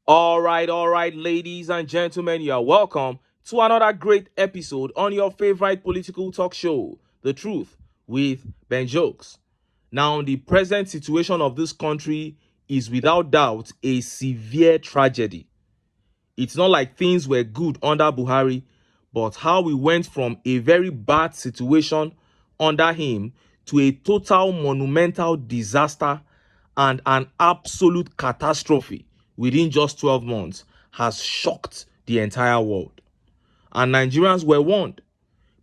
All right, ladies and gentlemen, you are welcome to another great episode on your favorite political talk show, The Truth with Ben Jokes. Now, the present situation of this country is without doubt a severe tragedy. It's not like things were good under Buhari, but how we went from a very bad situation under him to a total monumental disaster and an absolute catastrophe within just 12 months has shocked the entire world. And Nigerians were warned.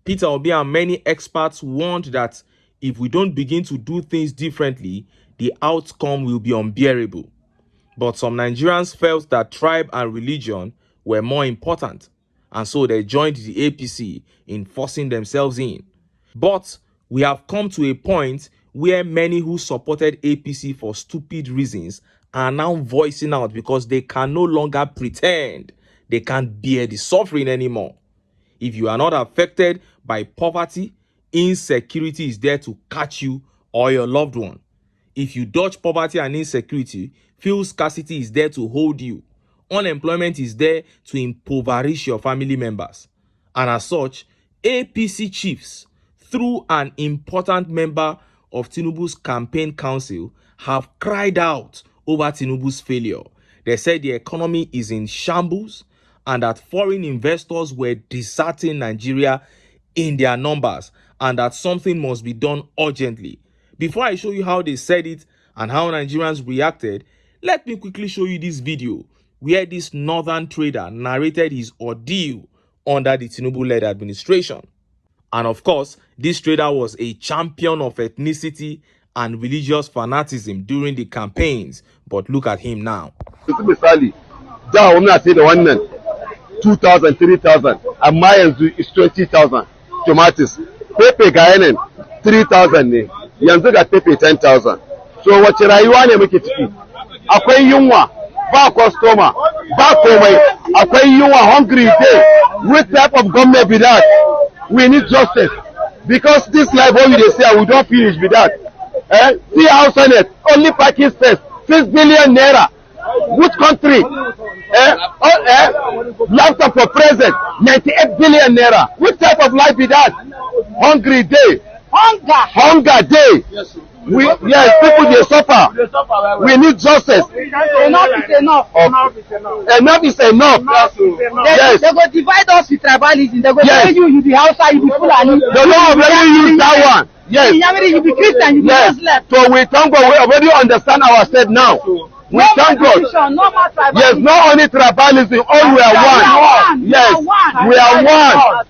Peter Obi and many experts warned that if we don't begin to do things differently, the outcome will be unbearable. But some Nigerians felt that tribe and religion were more important, and so they joined the APC in forcing themselves in. But we have come to a point where many who supported APC for stupid reasons are now voicing out because they can no longer pretend they can't bear the suffering anymore. If you are not affected by poverty, insecurity is there to catch you or your loved one. If you dodge poverty and insecurity, fuel scarcity is there to hold you. Unemployment is there to impoverish your family members. And as such, APC chiefs, through an important member of Tinubu's campaign council, have cried out over Tinubu's failure. They said the economy is in shambles and that foreign investors were deserting Nigeria in their numbers and that something must be done urgently. Before I show you how they said it and how Nigerians reacted, let me quickly show you this video where this northern trader narrated his ordeal under the Tinubu-led administration. And of course, this trader was a champion of ethnicity and religious fanaticism during the campaigns. But look at him now. Misali, da muna sai da wannan 2,000, 3,000, amma yanzu is 20,000 tomatoes. Pepe ga yanan 3,000 ne, yanzu ga pepe 10,000. So wace rayuwa ne muke ciki? Akwai yunwa, ba customer, ba komai, akwai yunwa, hungry day. Which type of government be that? We need justice. Because this life, what we say, we don't finish with that. See how Senate, only parking space, 6 billion naira. Which country? Laptop for president, 98 billion naira. Which type of life be that? Hungry day. Hunger day. Yes, people they suffer. We need justice. Enough is enough. Enough is enough. Yes. They go divide us with tribalism. They go say you be Hausa, you be Fulani. The law already use that one. Yes. You be Christian, you be Muslim. So we thank God. We already understand ourselves now. We thank God. Yes, not only tribalism, all we are one. Yes, we are one.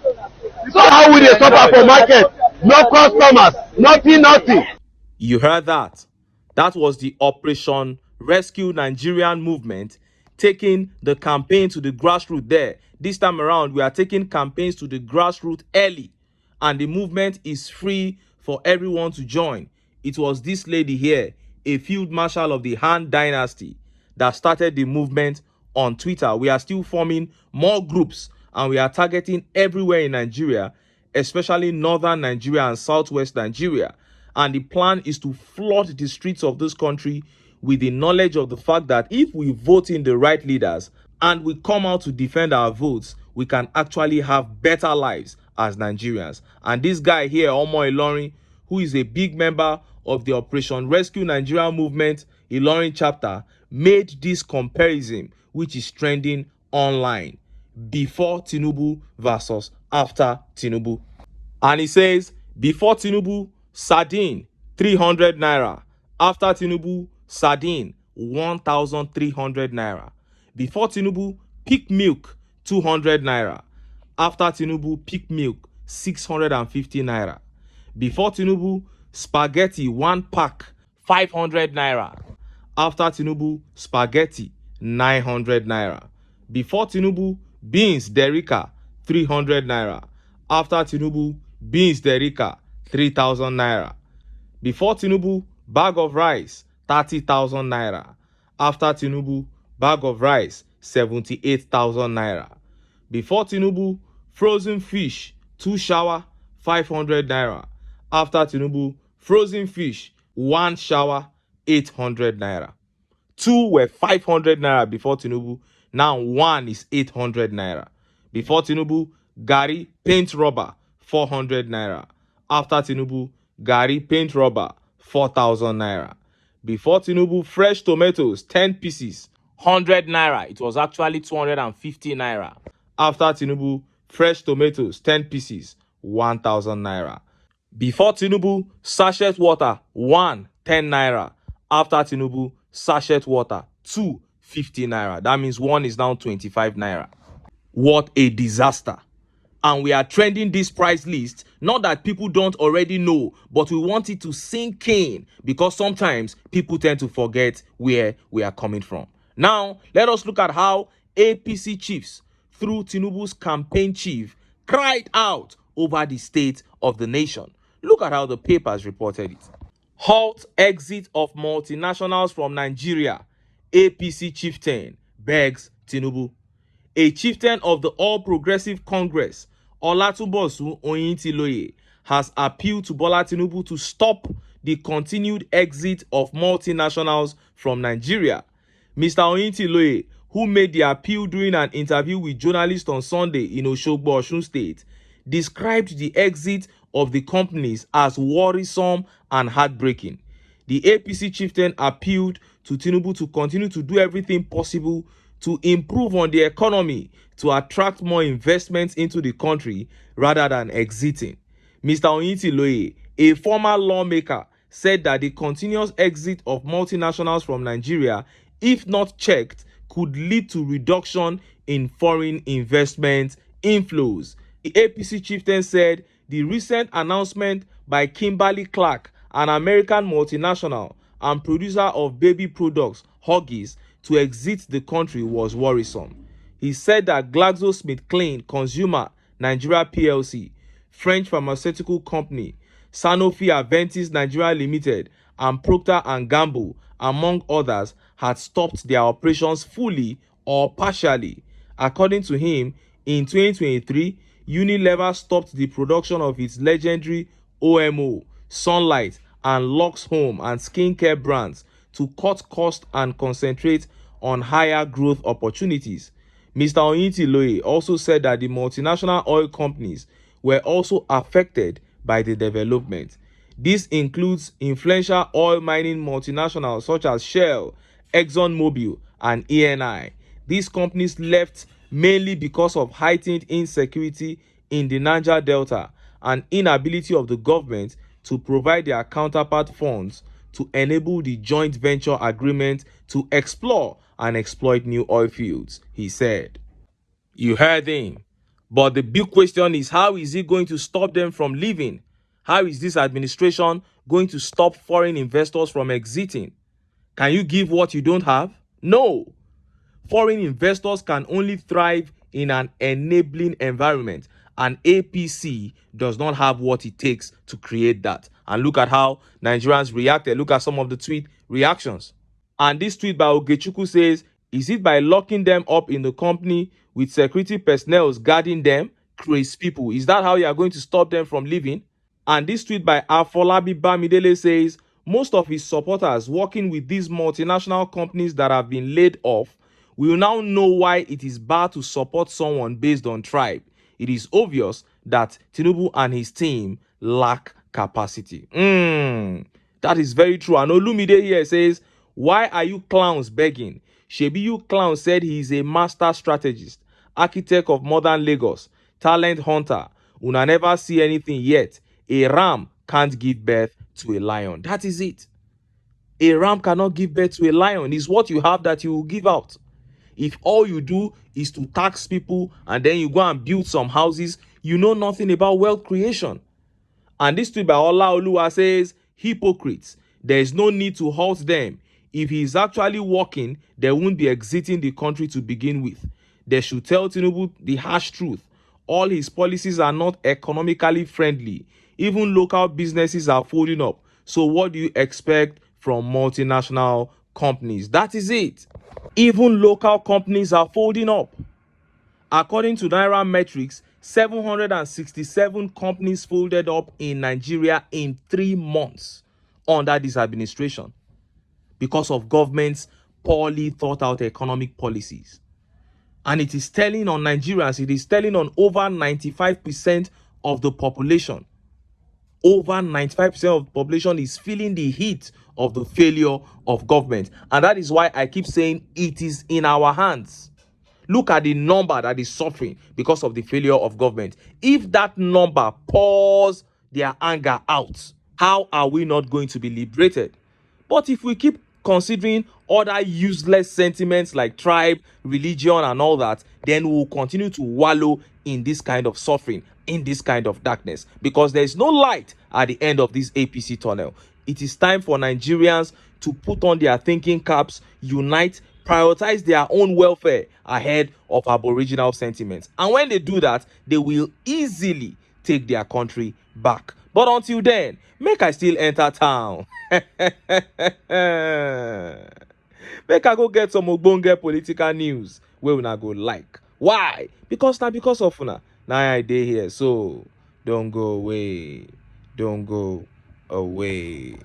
So how will they suffer for market? No customers, nothing. You heard that? That was the Operation Rescue Nigerian movement taking the campaign to the grassroots there. This time around, we are taking campaigns to the grassroots early. And the movement is free for everyone to join. It was this lady here, a field marshal of the Han dynasty, that started the movement on Twitter. We are still forming more groups and we are targeting everywhere in Nigeria, especially northern Nigeria and southwest Nigeria. And the plan is to flood the streets of this country with the knowledge of the fact that if we vote in the right leaders and we come out to defend our votes, we can actually have better lives as Nigerians. And this guy here, Omo Ilorin, who is a big member of the Operation Rescue Nigeria movement, Ilorin chapter, made this comparison, which is trending online, before Tinubu versus after Tinubu. And he says, before Tinubu, sardine 300 naira. After Tinubu, sardine 1,300 naira. Before Tinubu, peak milk 200 naira. After Tinubu, peak milk 650 naira. Before Tinubu, spaghetti 1 pack 500 naira. After Tinubu, spaghetti 900 naira. Before Tinubu, beans Derika 300 naira. After Tinubu, beans Derika 3,000 naira. Before Tinubu, bag of rice 30,000 naira. After Tinubu, bag of rice 78,000 naira. Before Tinubu, frozen fish 2 shower 500 naira. After Tinubu, frozen fish 1 shower 800 naira. 2 were 500 naira before Tinubu. Now 1 is 800 naira. Before Tinubu, Gary paint rubber 400 naira. After Tinubu, Gary paint rubber 4,000 naira. Before Tinubu, fresh tomatoes 10 pieces 100 naira. It was actually 250 naira. After Tinubu, fresh tomatoes 10 pieces 1,000 naira. Before Tinubu, sachet water 1 10 naira. After Tinubu, sachet water 2 50 naira. That means 1 is now 25 naira. What a disaster. And we are trending this price list, not that people don't already know, but we want it to sink in because sometimes people tend to forget where we are coming from. Now, let us look at how APC chiefs, through Tinubu's campaign chief, cried out over the state of the nation. Look at how the papers reported it. Halt exit of multinationals from Nigeria. APC chieftain begs Tinubu. A chieftain of the All Progressive Congress, Olatunbosun Oyintiloye, has appealed to Bola Tinubu to stop the continued exit of multinationals from Nigeria. Mr. Oyintiloye, who made the appeal during an interview with journalists on Sunday in Osogbo, Osun State, described the exit of the companies as worrisome and heartbreaking. The APC chieftain appealed to Tinubu to continue to do everything possible to improve on the economy to attract more investments into the country rather than exiting. Mr. Oyintiloye, a former lawmaker, said that the continuous exit of multinationals from Nigeria, if not checked, could lead to reduction in foreign investment inflows. The APC chieftain said the recent announcement by Kimberly-Clark, an American multinational and producer of baby products, Huggies, to exit the country was worrisome. He said that GlaxoSmithKline Consumer Nigeria PLC, French pharmaceutical company, Sanofi Aventis Nigeria Limited, and Procter & Gamble, among others, had stopped their operations fully or partially. According to him, in 2023, Unilever stopped the production of its legendary OMO, Sunlight, and Lux Home and skincare brands to cut costs and concentrate on higher growth opportunities. Mr. Oyintiloye also said that the multinational oil companies were also affected by the development. This includes influential oil mining multinationals such as Shell, ExxonMobil, and ENI. These companies left mainly because of heightened insecurity in the Niger Delta and inability of the government to provide their counterpart funds to enable the joint venture agreement to explore and exploit new oil fields, he said. You heard him. But the big question is, how is he going to stop them from leaving? How is this administration going to stop foreign investors from exiting? Can you give what you don't have? No. Foreign investors can only thrive in an enabling environment, and APC does not have what it takes to create that. And look at how Nigerians reacted. Look at some of the tweet reactions. And this tweet by Ogechukwu says, is it by locking them up in the company with security personnel guarding them? Crazy people. Is that how you are going to stop them from leaving? And this tweet by Afolabi Bamidele says, most of his supporters working with these multinational companies that have been laid off will now know why it is bad to support someone based on tribe. It is obvious that Tinubu and his team lack capacity. That is very true. And Olumide here says, why are you clowns begging? Shebi you clown said he is a master strategist, architect of modern Lagos, talent hunter. Una never see anything yet. A ram can't give birth to a lion. That is it. A ram cannot give birth to a lion. It's what you have that you will give out. If all you do is to tax people and then you go and build some houses, you know nothing about wealth creation. And this tweet by Olaoluwa says, hypocrites, there is no need to halt them. If he is actually working, they won't be exiting the country to begin with. They should tell Tinubu the harsh truth. All his policies are not economically friendly. Even local businesses are folding up. So what do you expect from multinational companies? That is it. Even local companies are folding up. According to Naira Metrics, 767 companies folded up in Nigeria in 3 months under this administration because of government's poorly thought out economic policies. And it is telling on Nigerians, it is telling on over 95% of the population. Over 95% of the population is feeling the heat of the failure of government. And that is why I keep saying it is in our hands. Look at the number that is suffering because of the failure of government. If that number pours their anger out, how are we not going to be liberated? But if we keep considering other useless sentiments like tribe, religion, and all that, then we will continue to wallow in this kind of suffering, in this kind of darkness, because there is no light at the end of this APC tunnel. It is time for Nigerians to put on their thinking caps, unite, prioritize their own welfare ahead of aboriginal sentiments. And when they do that, they will easily take their country back. But until then, make I still enter town. Make I go get some ogbonge political news wey una go like. Why? Because of una na I dey here. So don't go away. Don't go away.